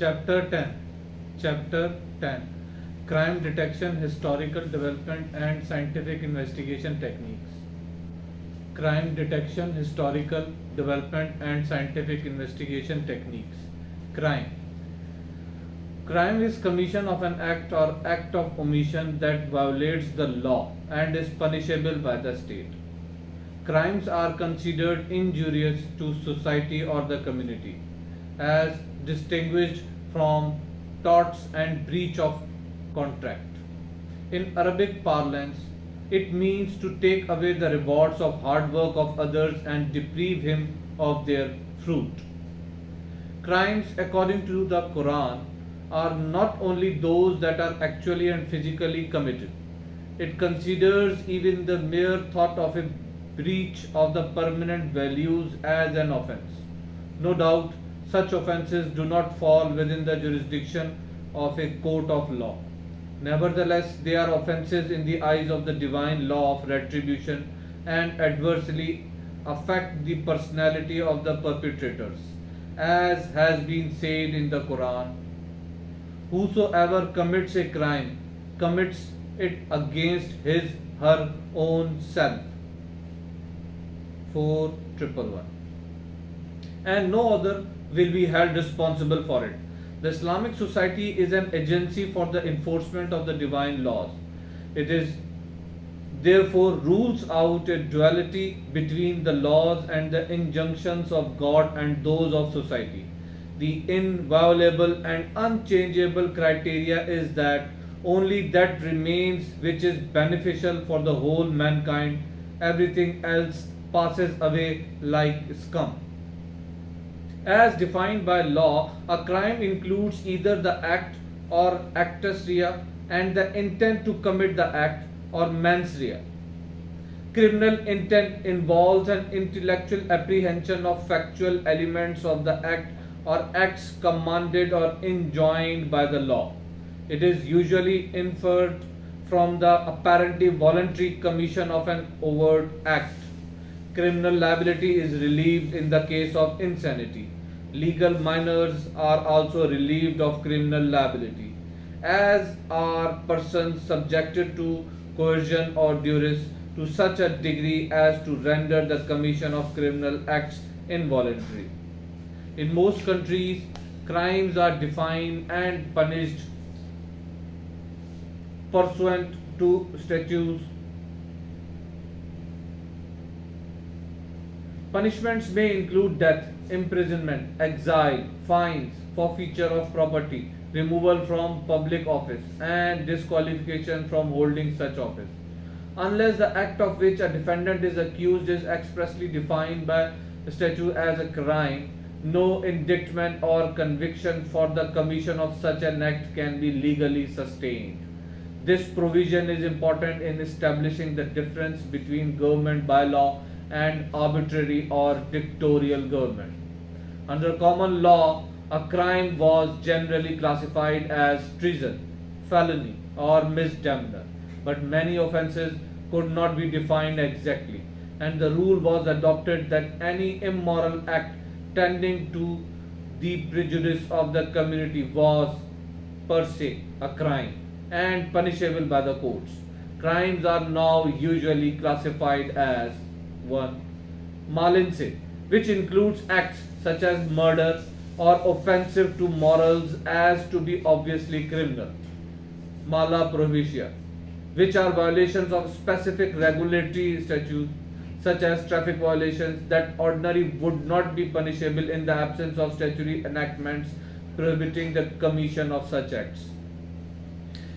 Chapter 10. Chapter 10. Crime Detection, Historical Development and Scientific Investigation Techniques. Crime Detection, Historical Development and Scientific Investigation Techniques. Crime. Crime is commission of an act or act of omission that violates the law and is punishable by the state. Crimes are considered injurious to society or the community, as distinguished from torts and breach of contract. In Arabic parlance, it means to take away the rewards of hard work of others and deprive him of their fruit. Crimes, according to the Quran, are not only those that are actually and physically committed. It considers even the mere thought of a breach of the permanent values as an offense. No doubt, such offenses do not fall within the jurisdiction of a court of law. Nevertheless, they are offenses in the eyes of the divine law of retribution and adversely affect the personality of the perpetrators. As has been said in the Quran, whosoever commits a crime commits it against her own self. 4:111. And no other will be held responsible for it. The Islamic society is an agency for the enforcement of the divine laws. It is therefore rules out a duality between the laws and the injunctions of God and those of society. The inviolable and unchangeable criteria is that only that remains which is beneficial for the whole mankind. Everything else passes away like scum. As defined by law, a crime includes either the act or actus rea and the intent to commit the act or mens rea. Criminal intent involves an intellectual apprehension of factual elements of the act or acts commanded or enjoined by the law. It is usually inferred from the apparently voluntary commission of an overt act. Criminal liability is relieved in the case of insanity. Legal minors are also relieved of criminal liability, as are persons subjected to coercion or duress to such a degree as to render the commission of criminal acts involuntary. In most countries, crimes are defined and punished pursuant to statutes. Punishments may include death, imprisonment, exile, fines, forfeiture of property, removal from public office, and disqualification from holding such office. Unless the act of which a defendant is accused is expressly defined by statute as a crime, no indictment or conviction for the commission of such an act can be legally sustained. This provision is important in establishing the difference between government by law and arbitrary or dictatorial government. Under common law, a crime was generally classified as treason, felony, or misdemeanor, but many offences could not be defined exactly, and the rule was adopted that any immoral act tending to the prejudice of the community was per se a crime and punishable by the courts. Crimes are now usually classified as 1. Malice, which includes acts such as murder or offensive to morals as to be obviously criminal. Mala prohibitia, which are violations of specific regulatory statutes such as traffic violations that ordinarily would not be punishable in the absence of statutory enactments prohibiting the commission of such acts.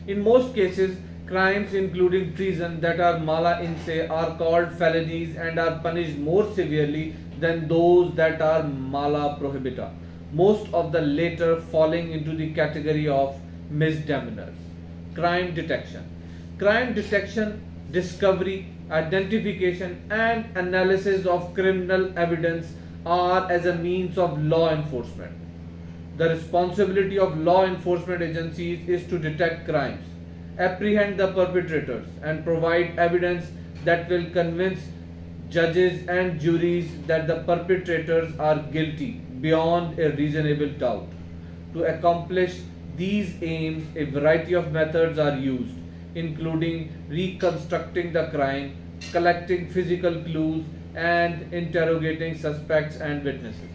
In most cases, crimes including treason that are mala in se are called felonies and are punished more severely than those that are mala prohibita, most of the latter falling into the category of misdemeanors. Crime detection. Crime detection, discovery, identification and analysis of criminal evidence are as a means of law enforcement. The responsibility of law enforcement agencies is to detect crimes, apprehend the perpetrators, and provide evidence that will convince judges and juries that the perpetrators are guilty beyond a reasonable doubt. To accomplish these aims, a variety of methods are used, including reconstructing the crime, collecting physical clues, and interrogating suspects and witnesses.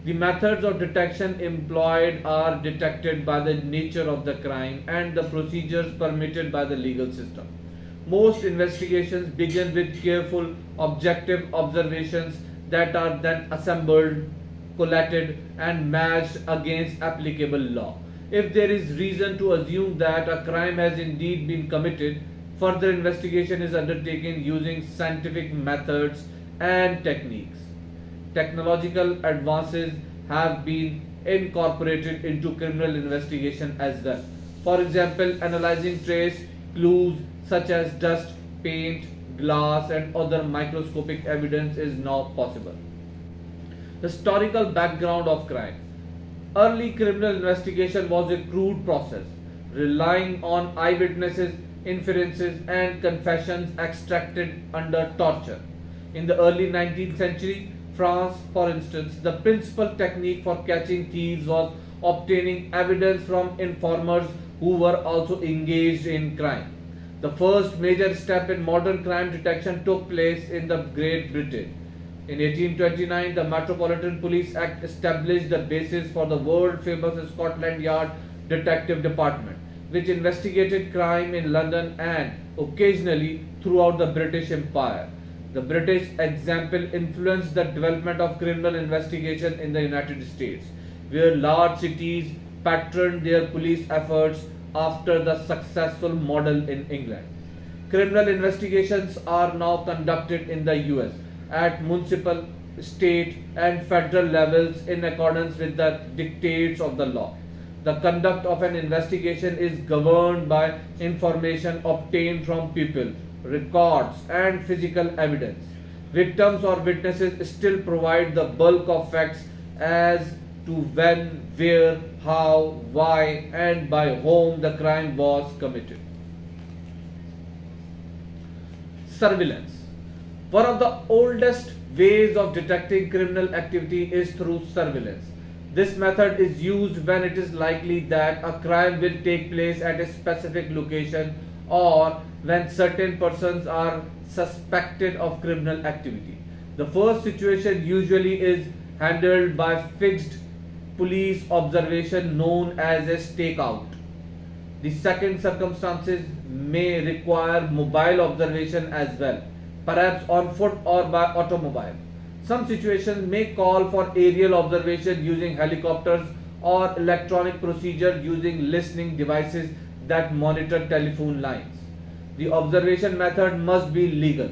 The methods of detection employed are dictated by the nature of the crime and the procedures permitted by the legal system. Most investigations begin with careful, objective observations that are then assembled, collated, and matched against applicable law. If there is reason to assume that a crime has indeed been committed, further investigation is undertaken using scientific methods and techniques. Technological advances have been incorporated into criminal investigation as well. For example, analyzing trace clues such as dust, paint, glass, and other microscopic evidence is now possible. Historical background of crime. Early criminal investigation was a crude process, relying on eyewitnesses, inferences, and confessions extracted under torture. In the early 19th century, France, for instance, the principal technique for catching thieves was obtaining evidence from informers who were also engaged in crime. The first major step in modern crime detection took place in the Great Britain. In 1829, the Metropolitan Police Act established the basis for the world-famous Scotland Yard Detective Department, which investigated crime in London and occasionally throughout the British Empire. The British example influenced the development of criminal investigation in the United States, where large cities patterned their police efforts after the successful model in England. Criminal investigations are now conducted in the US at municipal, state, and federal levels in accordance with the dictates of the law. The conduct of an investigation is governed by information obtained from people, records, and physical evidence. Victims or witnesses still provide the bulk of facts as to when, where, how, why, and by whom the crime was committed. Surveillance. One of the oldest ways of detecting criminal activity is through surveillance. This method is used when it is likely that a crime will take place at a specific location or when certain persons are suspected of criminal activity. The first situation usually is handled by fixed police observation known as a stakeout. The second circumstances may require mobile observation as well, perhaps on foot or by automobile. Some situations may call for aerial observation using helicopters or electronic procedure using listening devices that monitor telephone lines. The observation method must be legal.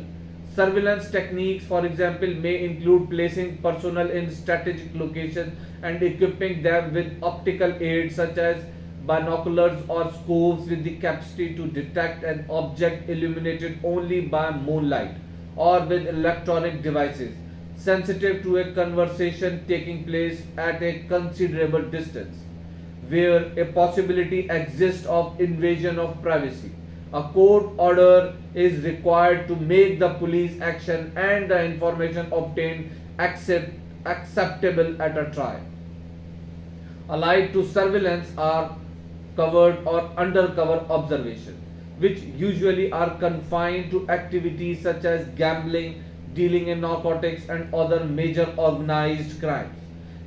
Surveillance techniques, for example, may include placing personnel in strategic locations and equipping them with optical aids such as binoculars or scopes with the capacity to detect an object illuminated only by moonlight, or with electronic devices sensitive to a conversation taking place at a considerable distance, where a possibility exists of invasion of privacy. A court order is required to make the police action and the information obtained acceptable at a trial. Allied to surveillance are covered or undercover observation, which usually are confined to activities such as gambling, dealing in narcotics, and other major organized crimes.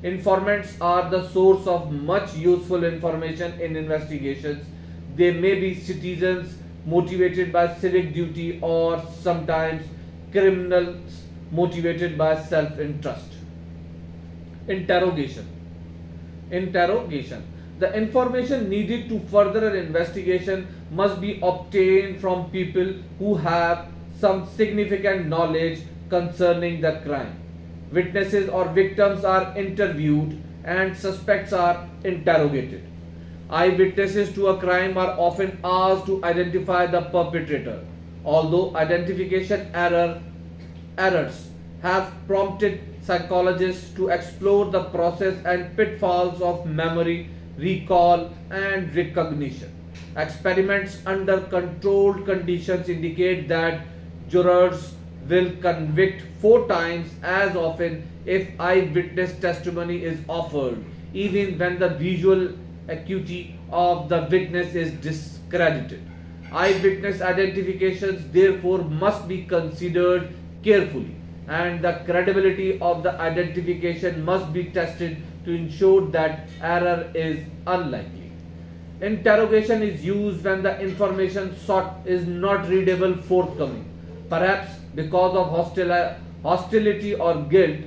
Informants are the source of much useful information in investigations. They may be citizens motivated by civic duty or sometimes criminals motivated by self-interest. Interrogation. The information needed to further an investigation must be obtained from people who have some significant knowledge concerning the crime. Witnesses or victims are interviewed and suspects are interrogated. Eyewitnesses to a crime are often asked to identify the perpetrator. Although identification errors have prompted psychologists to explore the process and pitfalls of memory, recall, and recognition. Experiments under controlled conditions indicate that jurors will convict 4 times as often if eyewitness testimony is offered, even when the visual acuity of the witness is discredited. Eyewitness identifications therefore must be considered carefully, and the credibility of the identification must be tested to ensure that error is unlikely. Interrogation is used when the information sought is not readable forthcoming, perhaps because of hostility or guilt.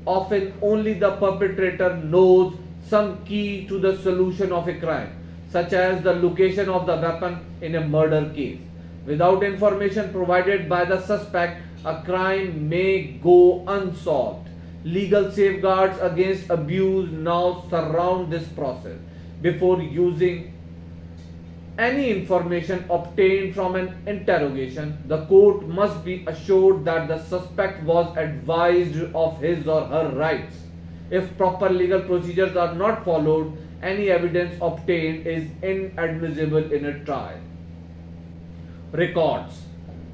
Often only the perpetrator knows some key to the solution of a crime, such as the location of the weapon in a murder case. Without information provided by the suspect, a crime may go unsolved. Legal safeguards against abuse now surround this process. Before using any information obtained from an interrogation, the court must be assured that the suspect was advised of his or her rights. If proper legal procedures are not followed, any evidence obtained is inadmissible in a trial. Records.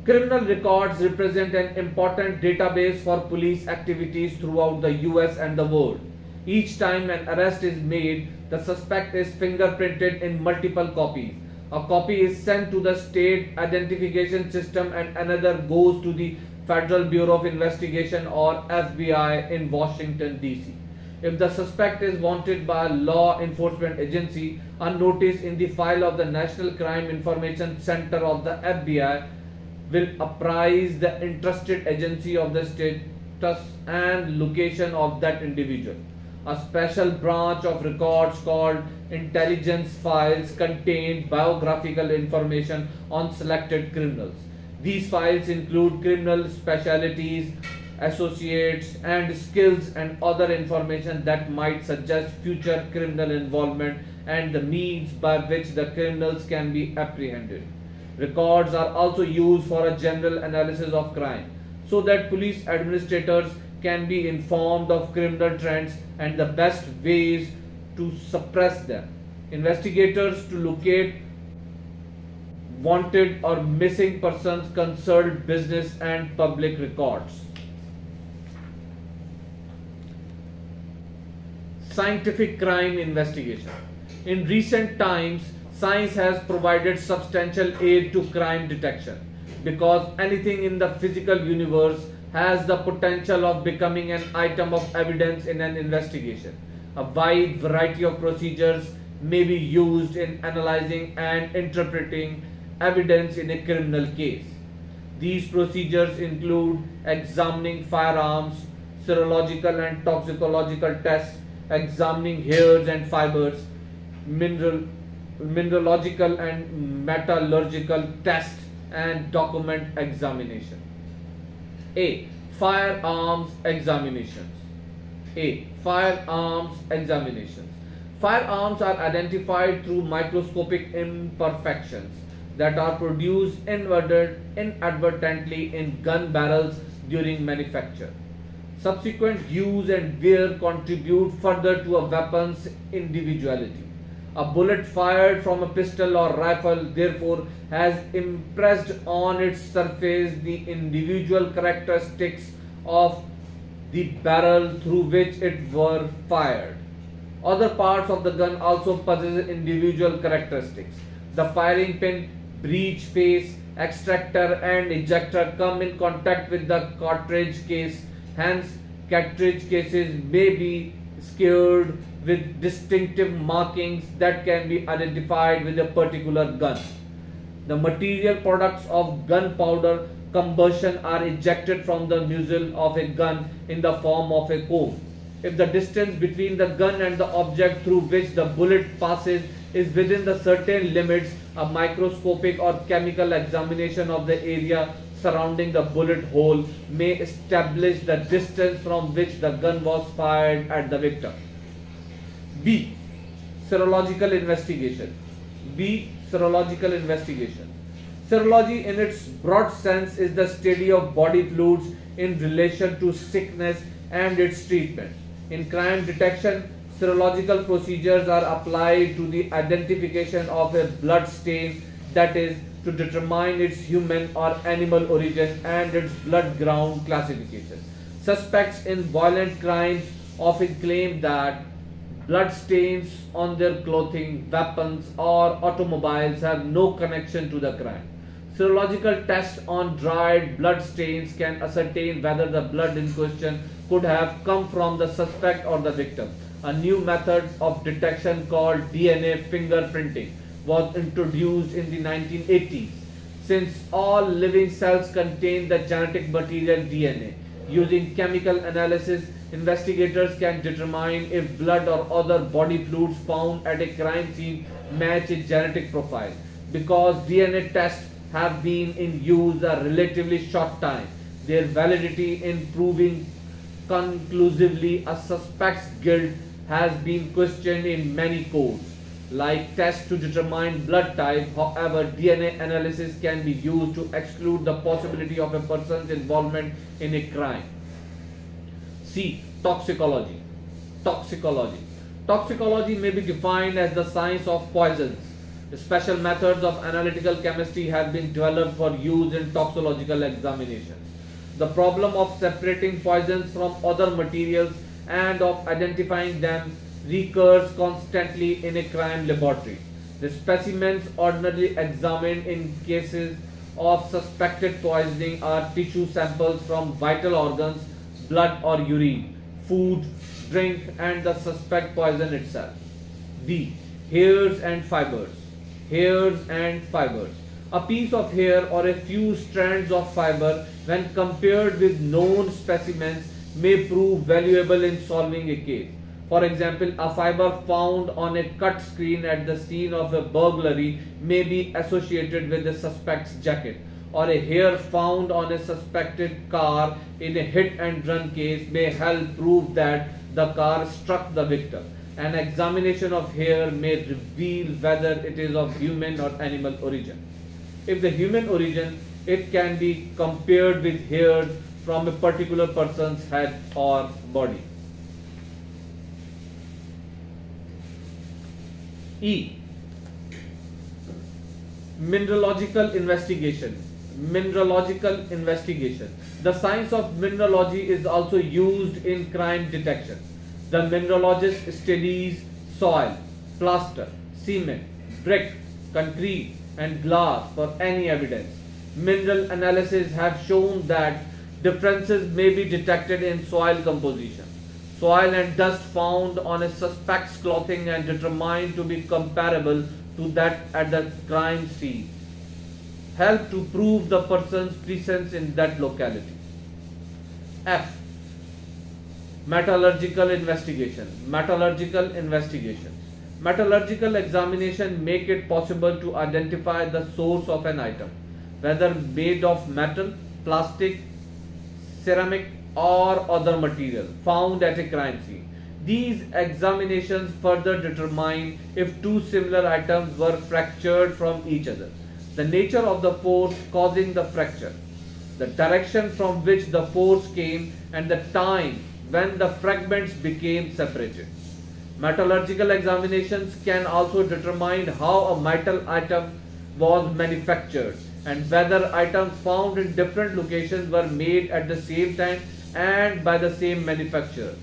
Criminal records represent an important database for police activities throughout the US and the world. Each time an arrest is made, the suspect is fingerprinted in multiple copies. A copy is sent to the state identification system and another goes to the Federal Bureau of Investigation or FBI in Washington, D.C. If the suspect is wanted by a law enforcement agency, a notice in the file of the National Crime Information Center of the FBI will apprise the interested agency of the status and location of that individual. A special branch of records called intelligence files contain biographical information on selected criminals. These files include criminal specialties, associates, and skills and other information that might suggest future criminal involvement and the means by which the criminals can be apprehended. Records are also used for a general analysis of crime, so that police administrators can be informed of criminal trends and the best ways to suppress them. Investigators to locate wanted or missing persons consult business and public records. Scientific crime investigation. In recent times, science has provided substantial aid to crime detection because anything in the physical universe has the potential of becoming an item of evidence in an investigation. A wide variety of procedures may be used in analyzing and interpreting evidence in a criminal case. These procedures include examining firearms, serological and toxicological tests, examining hairs and fibers, mineralogical and metallurgical tests, and document examination. A. Firearms examinations. Firearms are identified through microscopic imperfections that are produced inadvertently in gun barrels during manufacture. Subsequent use and wear contribute further to a weapon's individuality. A bullet fired from a pistol or rifle therefore has impressed on its surface the individual characteristics of the barrel through which it were fired. Other parts of the gun also possess individual characteristics. The firing pin, breech face, extractor and ejector come in contact with the cartridge case. Hence, cartridge cases may be scored with distinctive markings that can be identified with a particular gun. The material products of gunpowder combustion are ejected from the muzzle of a gun in the form of a cone. If the distance between the gun and the object through which the bullet passes is within the certain limits, a microscopic or chemical examination of the area surrounding the bullet hole may establish the distance from which the gun was fired at the victim. B. Serological investigation. Serology in its broad sense is the study of body fluids in relation to sickness and its treatment. In crime detection, serological procedures are applied to the identification of a blood stain, that is, to determine its human or animal origin and its blood ground classification. Suspects in violent crimes often claim that Blood stains on their clothing, weapons, or automobiles have no connection to the crime. Serological tests on dried blood stains can ascertain whether the blood in question could have come from the suspect or the victim. A new method of detection called DNA fingerprinting was introduced in the 1980s. Since all living cells contain the genetic material DNA, using chemical analysis, investigators can determine if blood or other body fluids found at a crime scene match its genetic profile. Because DNA tests have been in use a relatively short time, their validity in proving conclusively a suspect's guilt has been questioned in many courts. Like tests to determine blood type, however, DNA analysis can be used to exclude the possibility of a person's involvement in a crime. C. Toxicology. Toxicology. Toxicology may be defined as the science of poisons. Special methods of analytical chemistry have been developed for use in toxicological examinations. The problem of separating poisons from other materials and of identifying them recurs constantly in a crime laboratory. The specimens ordinarily examined in cases of suspected poisoning are tissue samples from vital organs, blood or urine, food, drink, and the suspect poison itself. D. Hairs and fibers. Hairs and fibers. A piece of hair or a few strands of fiber, when compared with known specimens, may prove valuable in solving a case. For example, a fiber found on a cut screen at the scene of a burglary may be associated with the suspect's jacket, or a hair found on a suspected car in a hit and run case may help prove that the car struck the victim. An examination of hair may reveal whether it is of human or animal origin. If the human origin, it can be compared with hairs from a particular person's head or body. E. Mineralogical investigation. Mineralogical investigation. The science of mineralogy is also used in crime detection. The mineralogist studies soil, plaster, cement, brick, concrete, and glass for any evidence. Mineral analysis have shown that differences may be detected in soil composition. Soil and dust found on a suspect's clothing and determined to be comparable to that at the crime scene help to prove the person's presence in that locality. F. Metallurgical investigation. Metallurgical investigation. Metallurgical examination make it possible to identify the source of an item, whether made of metal, plastic, ceramic, or other material found at a crime scene. These examinations further determine if two similar items were fractured from each other, the nature of the force causing the fracture, the direction from which the force came, and the time when the fragments became separated. Metallurgical examinations can also determine how a metal item was manufactured and whether items found in different locations were made at the same time and by the same manufacturer.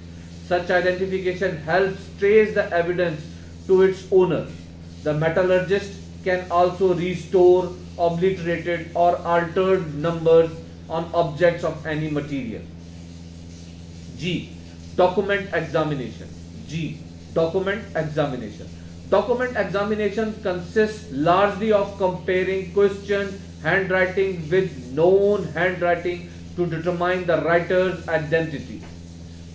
Such identification helps trace the evidence to its owner. The metallurgist can also restore obliterated or altered numbers on objects of any material. G. Document examination. G. Document examination. Document examination consists largely of comparing questioned handwriting with known handwriting to determine the writer's identity.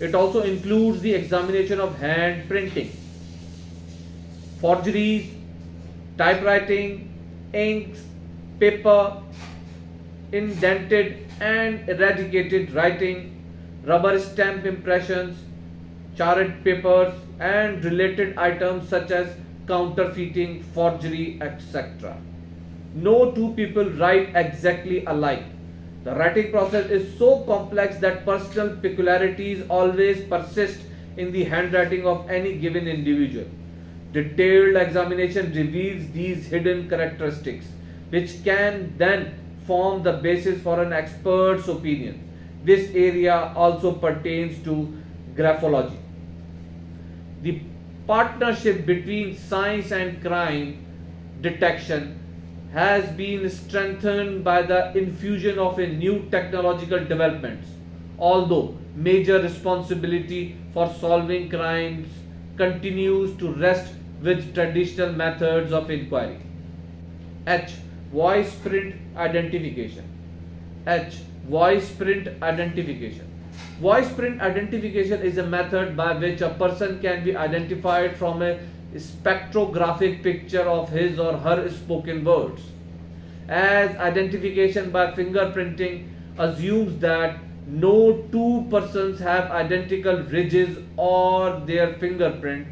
It also includes the examination of hand printing, forgeries, typewriting, inks, paper, indented and eradicated writing, rubber stamp impressions, charred papers, and related items such as counterfeiting, forgery, etc. No two people write exactly alike. The writing process is so complex that personal peculiarities always persist in the handwriting of any given individual. Detailed examination reveals these hidden characteristics, which can then form the basis for an expert's opinion. This area also pertains to graphology. The Partnership between science and crime detection has been strengthened by the infusion of a new technological developments, although major responsibility for solving crimes continues to rest with traditional methods of inquiry. H. Voice print identification. H. Voice print identification. Voice print identification is a method by which a person can be identified from a spectrographic picture of his or her spoken words. As identification by fingerprinting assumes that no two persons have identical ridges or their fingertips,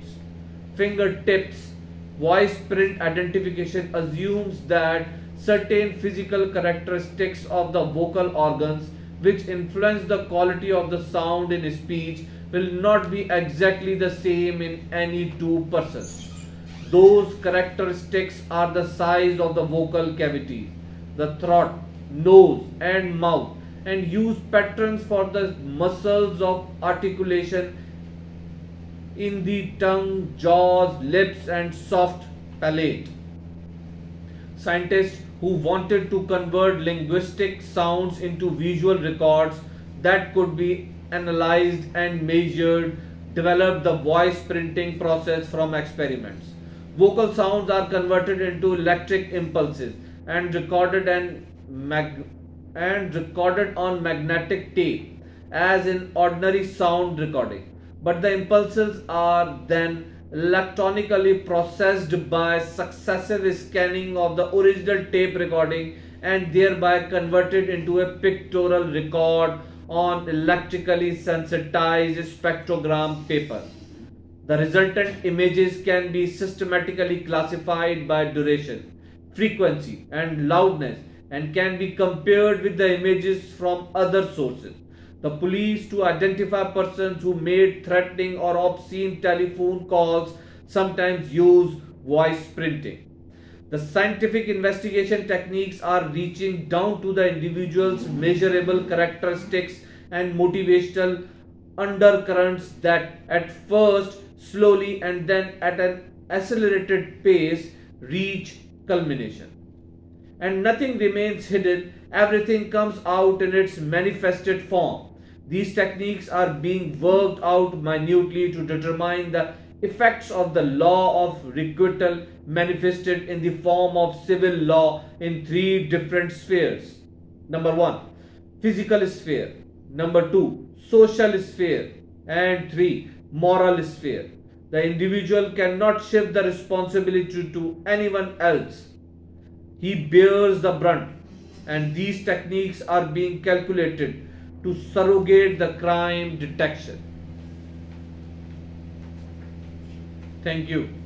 voice print identification assumes that certain physical characteristics of the vocal organs which influence the quality of the sound in speech will not be exactly the same in any two persons. Those characteristics are the size of the vocal cavity, the throat, nose and mouth, and use patterns for the muscles of articulation in the tongue, jaws, lips and soft palate. Scientists who wanted to convert linguistic sounds into visual records that could be analyzed and measured developed the voice printing process from experiments. Vocal sounds are converted into electric impulses and recorded on magnetic tape as in ordinary sound recording. But the impulses are then electronically processed by successive scanning of the original tape recording and thereby converted into a pictorial record on electrically sensitized spectrogram paper. The resultant images can be systematically classified by duration, frequency and loudness and can be compared with the images from other sources. The police, to identify persons who made threatening or obscene telephone calls, sometimes use voice printing. The scientific investigation techniques are reaching down to the individual's measurable characteristics and motivational undercurrents that at first slowly and then at an accelerated pace reach culmination. And nothing remains hidden, everything comes out in its manifested form. These techniques are being worked out minutely to determine the effects of the law of requital manifested in the form of civil law in three different spheres. Number 1, physical sphere. Number 2, social sphere. And 3, moral sphere. The individual cannot shift the responsibility to anyone else. He bears the brunt, and these techniques are being calculated to surrogate the crime detection. Thank you.